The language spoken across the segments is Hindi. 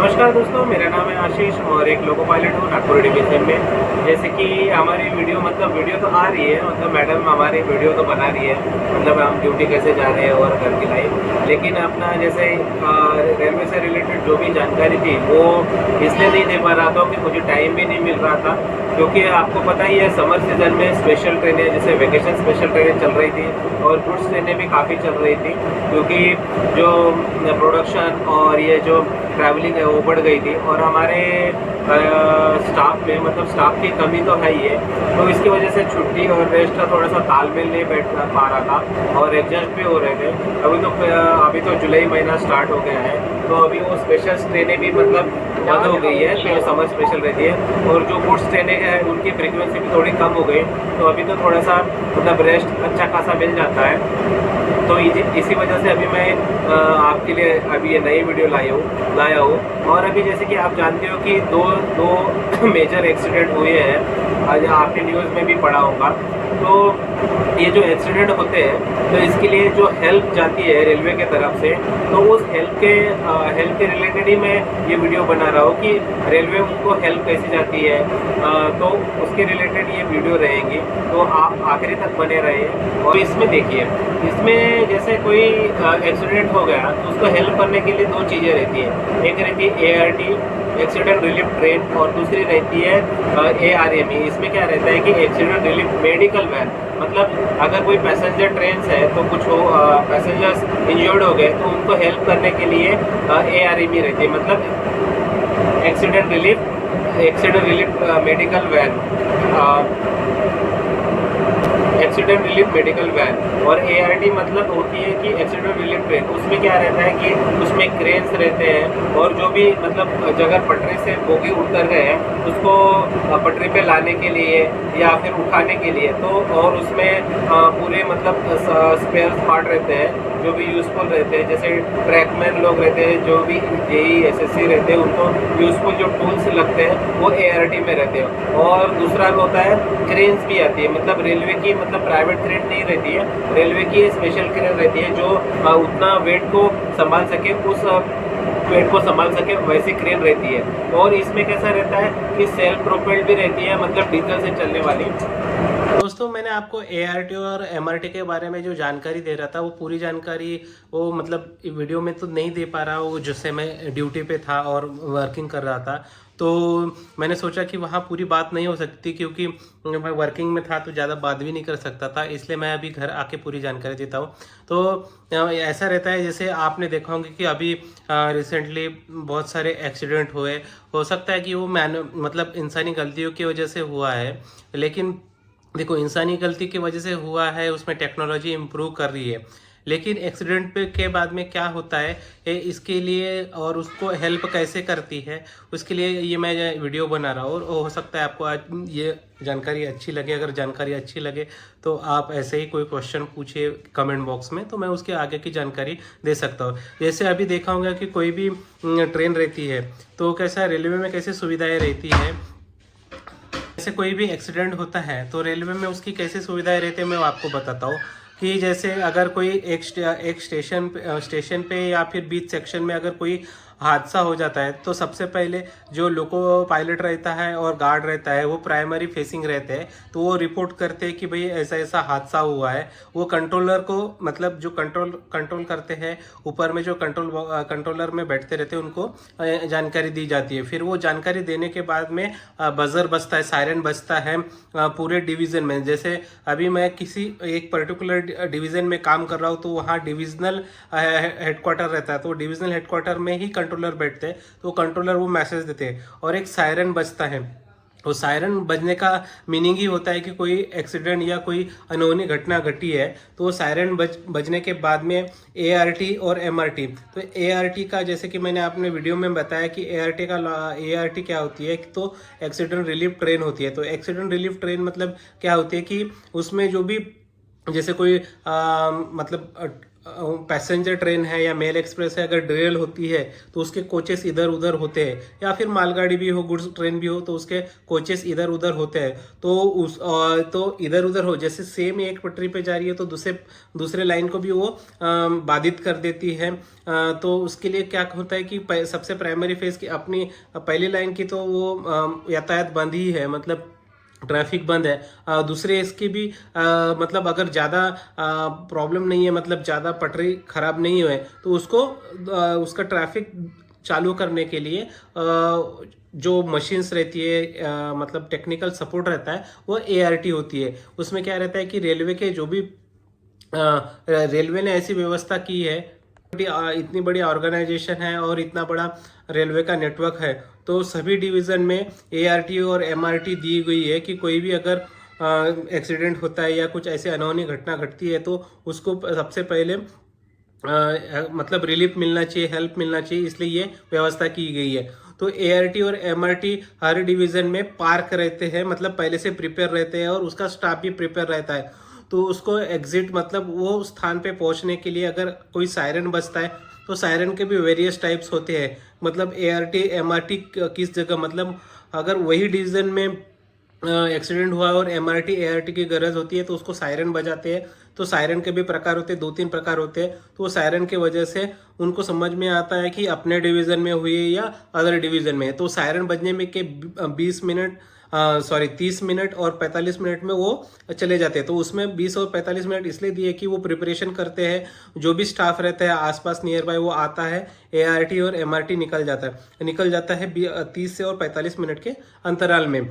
नमस्कार दोस्तों, मेरा नाम है आशीष और एक लोको पायलट हूँ नागपुर डिवीज़न में। जैसे कि हमारी वीडियो तो आ रही है, मतलब मैडम हमारी वीडियो तो बना रही है, मतलब हम ड्यूटी कैसे जा रहे हैं और घर की लाइफ। लेकिन अपना जैसे रेलवे से रिलेटेड जो भी जानकारी थी वो इसलिए नहीं दे पा रहा था कि मुझे टाइम भी नहीं मिल रहा था, क्योंकि आपको पता ही है समर सीज़न में स्पेशल ट्रेनें जैसे वेकेशन स्पेशल ट्रेनें चल रही थी और गुड्स ट्रेनें भी काफ़ी चल रही थी, क्योंकि जो प्रोडक्शन और ये जो ट्रैवलिंग है वो बढ़ गई थी और हमारे स्टाफ में मतलब स्टाफ की कमी तो है ही है। तो इसकी वजह से छुट्टी और रेस्ट का थोड़ा सा तालमेल नहीं बैठ पा रहा था और एडजस्ट भी हो रहे थे। अभी तो जुलाई महीना स्टार्ट हो गया है, तो अभी वो स्पेशल ट्रेनें भी मतलब बंद हो गई है, तो समर स्पेशल रहती है और जो गुड्स ट्रेनें हैं उनकी फ्रीक्वेंसी भी थोड़ी कम हो गई। तो अभी तो थोड़ा सा मतलब रेस्ट अच्छा खासा मिल जाता है। तो इसी वजह से अभी मैं आपके लिए अभी ये नई वीडियो लाया हूँ। और अभी जैसे कि आप जानते हो कि दो मेजर एक्सीडेंट हुए हैं, आज आपने न्यूज़ में भी पढ़ा होगा। तो ये जो एक्सीडेंट होते हैं तो इसके लिए जो हेल्प जाती है रेलवे के तरफ से, तो उस हेल्प के रिलेटेड ही मैं ये वीडियो बना रहा हूँ कि रेलवे उनको हेल्प कैसे जाती है। तो उसके रिलेटेड ये वीडियो रहेंगी, तो आप आखिरी तक बने रहिए। और इसमें देखिए, इसमें जैसे कोई एक्सीडेंट हो गया तो उसको हेल्प करने के लिए दो चीज़ें रहती है। एक रहती है ART एक्सीडेंट रिलीफ ट्रेन और दूसरी रहती है ARME। इसमें क्या रहता है कि एक्सीडेंट रिलीफ मेडिकल वैन, मतलब अगर कोई पैसेंजर ट्रेन है तो कुछ हो पैसेंजर्स इंजर्ड हो गए तो उनको हेल्प करने के लिए ARME रहती है, मतलब accident relief medical van, accident relief medical van. और ART मतलब होती है कि एक्सीडेंट रिलीफ ट्रेन। उसमें क्या रहता है कि उसमें क्रेन्स रहते हैं और जो भी मतलब जगह पटरी से बोगी उतर गए हैं उसको पटरी पे लाने के लिए या फिर उठाने के लिए, तो और उसमें पूरे मतलब स्पेयर पार्ट रहते हैं जो भी यूज़फुल रहते हैं, जैसे ट्रैकमैन लोग रहते हैं, जो भी JE SSC रहते हैं, उनको यूज़फुल जो टूल्स लगते हैं वो ART में रहते हैं। और दूसरा होता है क्रेन्स भी आती है, मतलब रेलवे की मतलब प्राइवेट क्रेन नहीं रहती है, रेलवे की स्पेशल क्रेन रहती है जो उतना वेट को संभाल सके, उस वेट को संभाल सके वैसी क्रेन रहती है। और इसमें कैसा रहता है कि सेल्फ प्रोपेल्ड भी रहती है, मतलब डीजल से चलने वाली। दोस्तों, मैंने आपको ART और MRT के बारे में जो जानकारी दे रहा था वो पूरी जानकारी वो मतलब वीडियो में तो नहीं दे पा रहा हूँ, जिससे मैं ड्यूटी पे था और वर्किंग कर रहा था। तो मैंने सोचा कि वहाँ पूरी बात नहीं हो सकती, क्योंकि मैं वर्किंग में था तो ज़्यादा बात भी नहीं कर सकता था, इसलिए मैं अभी घर आके पूरी जानकारी देता हूँ। तो ऐसा रहता है, जैसे आपने देखा होगा कि अभी रिसेंटली बहुत सारे एक्सीडेंट हुए। हो सकता है कि वो मतलब इंसानी गलतियों की वजह से हुआ है, लेकिन देखो इंसानी गलती की वजह से हुआ है, उसमें टेक्नोलॉजी इम्प्रूव कर रही है, लेकिन एक्सीडेंट पे के बाद में क्या होता है इसके लिए और उसको हेल्प कैसे करती है उसके लिए ये मैं वीडियो बना रहा हूँ। और हो सकता है आपको आज ये जानकारी अच्छी लगे। अगर जानकारी अच्छी लगे तो आप ऐसे ही कोई क्वेश्चन पूछिए कमेंट बॉक्स में, तो मैं उसके आगे की जानकारी दे सकता हूँ। जैसे अभी देखा होगा कि कोई भी ट्रेन रहती है तो कैसा रेलवे में कैसे सुविधाएँ रहती है, जैसे कोई भी एक्सीडेंट होता है तो रेलवे में उसकी कैसे सुविधाएं रहती है मैं आपको बताता हूँ। कि जैसे अगर कोई एक स्टेशन पे या फिर बीच सेक्शन में अगर कोई हादसा हो जाता है तो सबसे पहले जो लोको पायलट रहता है और गार्ड रहता है वो प्राइमरी फेसिंग रहते हैं, तो वो रिपोर्ट करते हैं कि भाई ऐसा ऐसा हादसा हुआ है। वो कंट्रोलर को मतलब जो कंट्रोल करते हैं, ऊपर में जो कंट्रोलर में बैठते रहते हैं उनको जानकारी दी जाती है। फिर वो जानकारी देने के बाद में बजर बजता है, सायरन बजता है पूरे डिवीज़न में। जैसे अभी मैं किसी एक पर्टिकुलर डिवीज़न में काम कर रहा हूँ तो वहाँ डिविजनल हेडक्वार्टर रहता है, तो डिविजनल हेडक्वार्टर में ही कंट्रोलर बैठते हैं, तो कंट्रोलर वो मैसेज देते हैं और एक सायरन बजता है। वो सायरन बजने का मीनिंग ही होता है कि कोई एक्सीडेंट या कोई अनहोनी घटना घटी है, तो वो सायरन बजने के बाद में ART और MRT। तो ART का जैसे कि मैंने आपने वीडियो में बताया कि ART क्या होती है, तो एक्सीडेंट रिलीफ ट्रेन होती है। तो एक्सीडेंट रिलीफ ट्रेन मतलब क्या होती है कि उसमें जो भी जैसे कोई मतलब पैसेंजर ट्रेन है या मेल एक्सप्रेस है, अगर डिरेल होती है तो उसके कोचेस इधर उधर होते हैं, या फिर मालगाड़ी भी हो, गुड्स ट्रेन भी हो, तो उसके कोचेस इधर उधर होते हैं। तो तो इधर उधर हो, जैसे सेम एक पटरी पे जा रही है तो दूसरे दूसरे लाइन को भी वो बाधित कर देती है। तो उसके लिए क्या होता है कि सबसे प्राइमरी फेज की अपनी पहली लाइन की तो वो यातायात बंद ही है, मतलब ट्रैफिक बंद है। दूसरे इसकी भी मतलब अगर ज़्यादा प्रॉब्लम नहीं है, मतलब ज़्यादा पटरी खराब नहीं हुए, तो उसको उसका ट्रैफिक चालू करने के लिए जो मशीन्स रहती है, मतलब टेक्निकल सपोर्ट रहता है, वो एआरटी होती है। उसमें क्या रहता है कि रेलवे के जो भी रेलवे ने ऐसी व्यवस्था की है, इतनी बड़ी ऑर्गेनाइजेशन है और इतना बड़ा रेलवे का नेटवर्क है, तो सभी डिवीज़न में एआरटी और एमआरटी दी गई है कि कोई भी अगर एक्सीडेंट होता है या कुछ ऐसे अनहोनी घटना घटती है तो उसको सबसे पहले मतलब रिलीफ मिलना चाहिए, हेल्प मिलना चाहिए, इसलिए ये व्यवस्था की गई है। तो एआरटी और एमआरटी हर डिवीज़न में पार्क रहते हैं, मतलब पहले से प्रिपेयर रहते हैं और उसका स्टाफ भी प्रिपेयर रहता है। तो उसको एग्जिट, मतलब वो स्थान पे पहुंचने के लिए अगर कोई सायरन बजता है तो सायरन के भी वेरियस टाइप्स होते हैं। मतलब एआरटी एमआरटी किस जगह, मतलब अगर वही डिवीज़न में एक्सीडेंट हुआ और एमआरटी एआरटी की गरज होती है तो उसको सायरन बजाते हैं। तो सायरन के भी प्रकार होते हैं, 2-3 प्रकार होते हैं। तो वो सायरन की वजह से उनको समझ में आता है कि अपने डिवीज़न में हुई है या अदर डिवीज़न में है। तो सायरन बजने में के 20 मिनट 30 मिनट और 45 मिनट में वो चले जाते हैं। तो उसमें 20 और 45 मिनट इसलिए दिए कि वो प्रिपरेशन करते हैं, जो भी स्टाफ रहता है आसपास नियर बाय वो आता है, एआरटी और एमआरटी निकल जाता है 30 से और 45 मिनट के अंतराल में।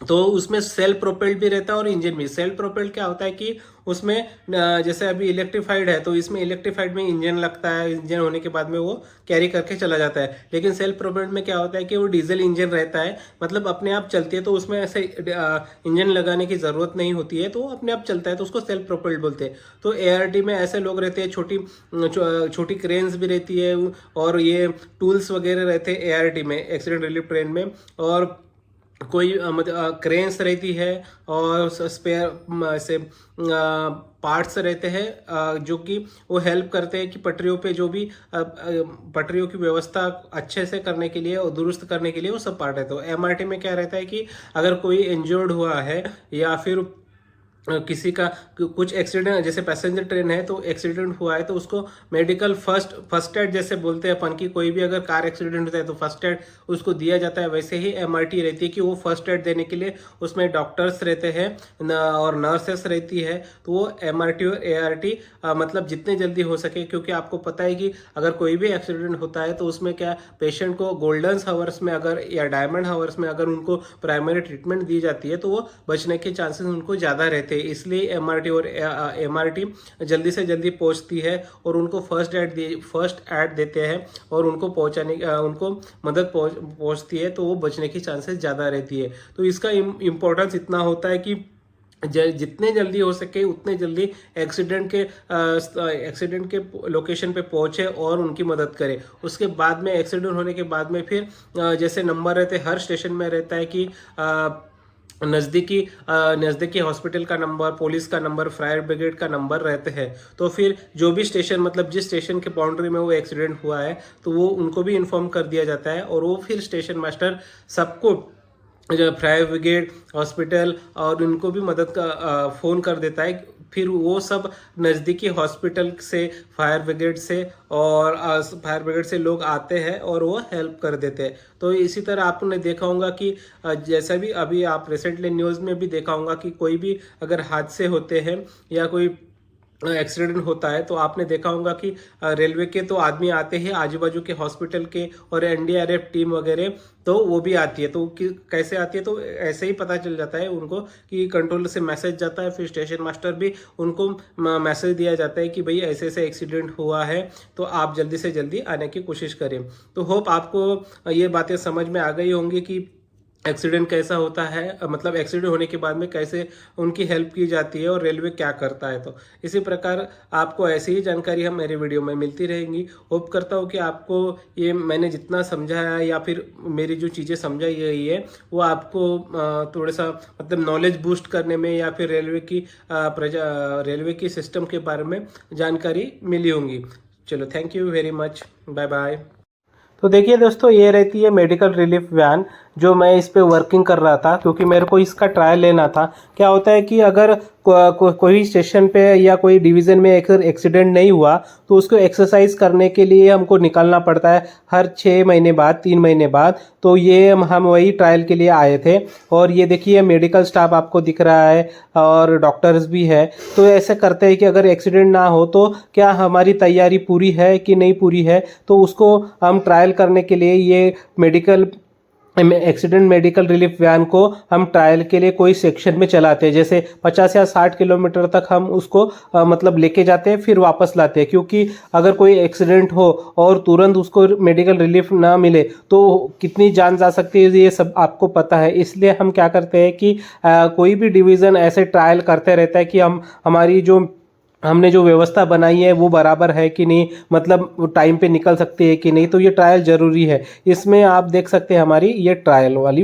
तो उसमें सेल्फ प्रोपेल्ड भी रहता है और इंजन भी। सेल्फ प्रोपेल्ड क्या होता है कि उसमें जैसे अभी इलेक्ट्रीफाइड है तो इसमें इलेक्ट्रीफाइड में इंजन लगता है, इंजन होने के बाद में वो कैरी करके चला जाता है। लेकिन सेल्फ प्रोपेल्ड में क्या होता है कि वो डीजल इंजन रहता है, मतलब अपने आप चलती है, तो उसमें ऐसे इंजन लगाने की ज़रूरत नहीं होती है, तो अपने आप चलता है, तो उसको सेल्फ प्रोपेल्ड बोलते हैं। तो एआरटी में ऐसे लोग रहते हैं, छोटी क्रेन्स भी रहती है और ये टूल्स वगैरह रहते हैं एआरटी में, एक्सीडेंट रिलीफ ट्रेन में। और कोई मतलब क्रेन्स रहती है और स्पेयर से पार्ट्स रहते हैं जो कि वो हेल्प करते हैं कि पटरियों पे जो भी पटरियों की व्यवस्था अच्छे से करने के लिए और दुरुस्त करने के लिए वो सब पार्ट रहते हैं। तो एमआरटी में क्या रहता है कि अगर कोई इंजर्ड हुआ है या फिर किसी का कुछ एक्सीडेंट, जैसे पैसेंजर ट्रेन है तो एक्सीडेंट हुआ है तो उसको मेडिकल फर्स्ट एड जैसे बोलते हैं अपन, की कोई भी अगर कार एक्सीडेंट होता है तो फर्स्ट एड उसको दिया जाता है। वैसे ही एमआरटी रहती है कि वो फर्स्ट एड देने के लिए उसमें डॉक्टर्स रहते हैं और नर्सेस रहती है। तो वो एमआरटी और एआरटी मतलब जितने जल्दी हो सके, क्योंकि आपको पता है कि अगर कोई भी एक्सीडेंट होता है तो उसमें क्या पेशेंट को गोल्डन हावर्स में अगर या डायमंड हावर्स में अगर उनको प्राइमरी ट्रीटमेंट दी जाती है तो वो बचने के चांसेस उनको ज़्यादा रहते हैं। इसलिए एमआरटी जल्दी से जल्दी पहुंचती है और उनको फर्स्ट एड देते हैं और उनको उनको मदद पहुंचती है, तो वो बचने की चांसेस ज़्यादा रहती है। तो इसका इम्पोर्टेंस इतना होता है कि जितने जल्दी हो सके उतने जल्दी एक्सीडेंट के लोकेशन पे पहुंचे और उनकी मदद करें। उसके बाद में एक्सीडेंट होने के बाद में फिर जैसे नंबर रहते हर स्टेशन में रहता है कि नज़दीकी हॉस्पिटल का नंबर, पुलिस का नंबर, फायर ब्रिगेड का नंबर रहते हैं। तो फिर जो भी स्टेशन, मतलब जिस स्टेशन के बाउंड्री में वो एक्सीडेंट हुआ है तो वो उनको भी इन्फॉर्म कर दिया जाता है और वो फिर स्टेशन मास्टर सबको, फायर ब्रिगेड, हॉस्पिटल और उनको भी मदद का फ़ोन कर देता है। फिर वो सब नज़दीकी हॉस्पिटल से, फायर ब्रिगेड से लोग आते हैं और वो हेल्प कर देते हैं। तो इसी तरह आपने देखा होगा कि जैसा भी अभी आप रिसेंटली न्यूज़ में भी देखा होगा कि कोई भी अगर हादसे होते हैं या कोई एक्सीडेंट होता है तो आपने देखा होगा कि रेलवे के तो आदमी आते हैं, आजू बाजू के हॉस्पिटल के और एनडीआरएफ टीम वगैरह तो वो भी आती है। तो कैसे आती है, तो ऐसे ही पता चल जाता है उनको कि कंट्रोल से मैसेज जाता है, फिर स्टेशन मास्टर भी उनको मैसेज दिया जाता है कि भाई ऐसे ऐसे एक्सीडेंट हुआ है तो आप जल्दी से जल्दी आने की कोशिश करें। तो होप आपको ये बातें समझ में आ गई होंगी कि एक्सीडेंट कैसा होता है, मतलब एक्सीडेंट होने के बाद में कैसे उनकी हेल्प की जाती है और रेलवे क्या करता है। तो इसी प्रकार आपको ऐसी ही जानकारी हम मेरे वीडियो में मिलती रहेंगी। होप करता हूँ कि आपको ये मैंने जितना समझाया या फिर मेरी जो चीज़ें समझाई गई है वो आपको थोड़ा सा मतलब नॉलेज बूस्ट करने में या फिर रेलवे की सिस्टम के बारे में जानकारी मिली होंगी। चलो, thank you very much, bye bye. तो देखिए दोस्तों, ये रहती है मेडिकल रिलीफ वैन, जो मैं इस पे वर्किंग कर रहा था क्योंकि मेरे को इसका ट्रायल लेना था। क्या होता है कि अगर कोई स्टेशन पे या कोई डिवीज़न में एक्सीडेंट नहीं हुआ तो उसको एक्सरसाइज करने के लिए हमको निकलना पड़ता है हर 6 महीने बाद, 3 महीने बाद। तो ये हम वही ट्रायल के लिए आए थे। और ये देखिए मेडिकल स्टाफ आपको दिख रहा है और डॉक्टर्स भी है। तो ऐसे करते हैं कि अगर एक्सीडेंट ना हो तो क्या हमारी तैयारी पूरी है कि नहीं पूरी है, तो उसको हम ट्रायल करने के लिए ये एक्सीडेंट मेडिकल रिलीफ वैन को हम ट्रायल के लिए कोई सेक्शन में चलाते हैं। जैसे 50 या 60 किलोमीटर तक हम उसको मतलब लेके जाते हैं, फिर वापस लाते हैं। क्योंकि अगर कोई एक्सीडेंट हो और तुरंत उसको मेडिकल रिलीफ ना मिले तो कितनी जान जा सकती है, ये सब आपको पता है। इसलिए हम क्या करते हैं कि कोई भी डिवीज़न ऐसे ट्रायल करते रहता है कि हमने जो व्यवस्था बनाई है वो बराबर है कि नहीं, मतलब टाइम पे निकल सकती है कि नहीं। तो ये ट्रायल ज़रूरी है। इसमें आप देख सकते हैं हमारी ये ट्रायल वाली